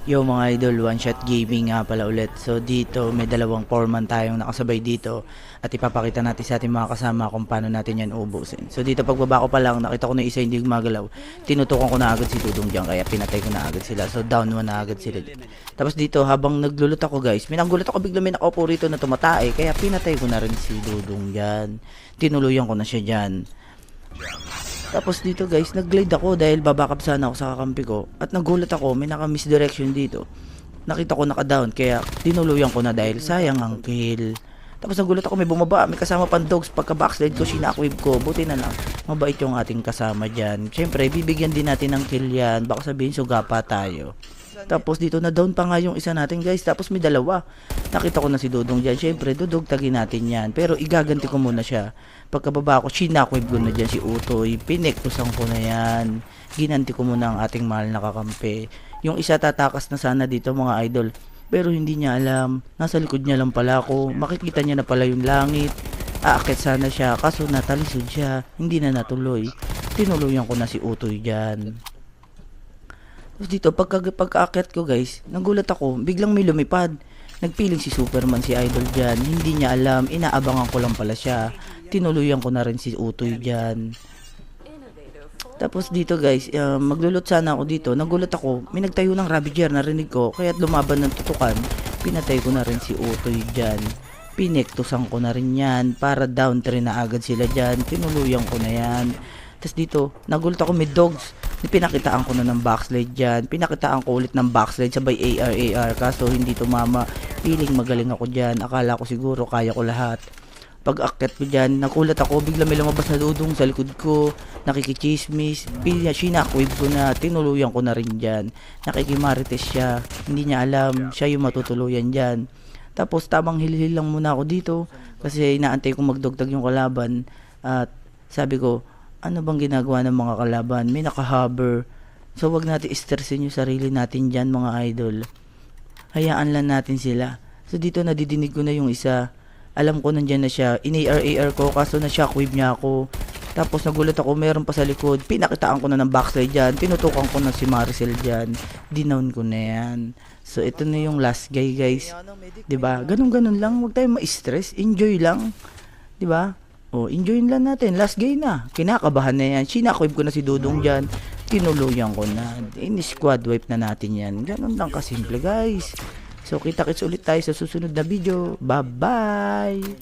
Yo mga idol, one shot gaming nga pala ulit. So dito may dalawang foreman tayong nakasabay dito at ipapakita natin sa ating mga kasama kung paano natin yan ubusin. So dito pagbaba ko pa lang, nakita ko na isa hindi gumagalaw. Tinutukan ko na agad si Dudong diyan kaya pinatay ko na agad sila. So down one na agad sila. Tapos dito habang naglulot ako guys, nagulat ako bigla may nakaupo rito na tumatay kaya pinatay ko na rin si Dudong diyan. Tinuluyan ko na siya diyan. Tapos dito guys, nag-glide ako dahil babakap sana ako sa kakampi ko. At nagulat ako, may naka-misdirection dito. Nakita ko naka-down, kaya tinuluyan ko na dahil sayang ang kill. Tapos nagulat ako, may bumaba, may kasama pang dogs. Pagka backslide ko, shinakwave ko. Buti na lang, mabait yung ating kasama dyan. Siyempre, bibigyan din natin ng kill yan. Baka sabihin, suga pa tayo. Tapos dito na down pa nga yung isa natin guys. Tapos may dalawa. Nakita ko na si Dudong dyan. Siyempre, Dudog tagin natin yan. Pero igaganti ko muna siya. Pagkababa ko, shinakwave ko na dyan si Utoy. Pinektusan ko na yan. Ginanti ko muna ang ating mahal na kakampi. Yung isa tatakas na sana dito mga idol. Pero hindi niya alam. Nasa likod niya lang pala ako. Makikita niya na pala yung langit. Aakit sana siya. Kaso natalisod siya. Hindi na natuloy. Tinuluyan ko na si Utoy dyan. Tapos dito, pagka-akit ko guys, nagulat ako, biglang may lumipad. Nagpiling si Superman si Idol dyan. Hindi niya alam, inaabangan ko lang pala siya. Tinuluyan ko na rin si Utoy dyan. Tapos dito guys, maglulot sana ako dito. Nagulat ako, may nagtayo ng Ravager, narinig ko. Kaya lumaban ng tutukan, pinatay ko na rin si Utoy dyan. Pinektusan ko na rin yan, para down 3 na agad sila dyan. Tinuluyan ko na yan. Tapos dito, nagulat ako may dogs. Pinakitaan ko na ng backslide dyan. Pinakitaan ko ulit ng backslide sabay AR. Kaso hindi tumama. Feeling magaling ako dyan. Akala ko siguro kaya ko lahat. Pag akit ko dyan, nagulat ako. Bigla may lumabas na Dudong sa likod ko. Nakikichismis. Shinakwave ko na. Tinuluyan ko na rin dyan. Nakikimarites siya. Hindi niya alam. Siya yung matutuluyan dyan. Tapos tamang hilihil lang muna ako dito. Kasi inaantay kong magdugtag yung kalaban. At sabi ko, ano bang ginagawa ng mga kalaban? May naka-hover. So wag natin stressin yung sarili natin dyan mga idol. Hayaan lang natin sila. So dito nadidinig ko na yung isa. Alam ko nandyan na siya. In-AR ko kaso na shockwave niya ako. Tapos nagulat ako meron pa sa likod. Pinakitaan ko na ng backside dyan. Tinutukan ko na si Maricel dyan. Dinown ko na yan. So ito na yung last guy guys. 'Di ba? Ganun lang. Wag tayong ma-stress. Enjoy lang. 'Di ba? Oh, enjoyin lang natin. Last game na. Kinakabahan na yan. Shinakwave ko na si Dudong dyan. Tinuluyan ko na. In-squad wipe na natin yan. Ganun lang kasimple guys. So kita-kits ulit tayo sa susunod na video. Bye-bye!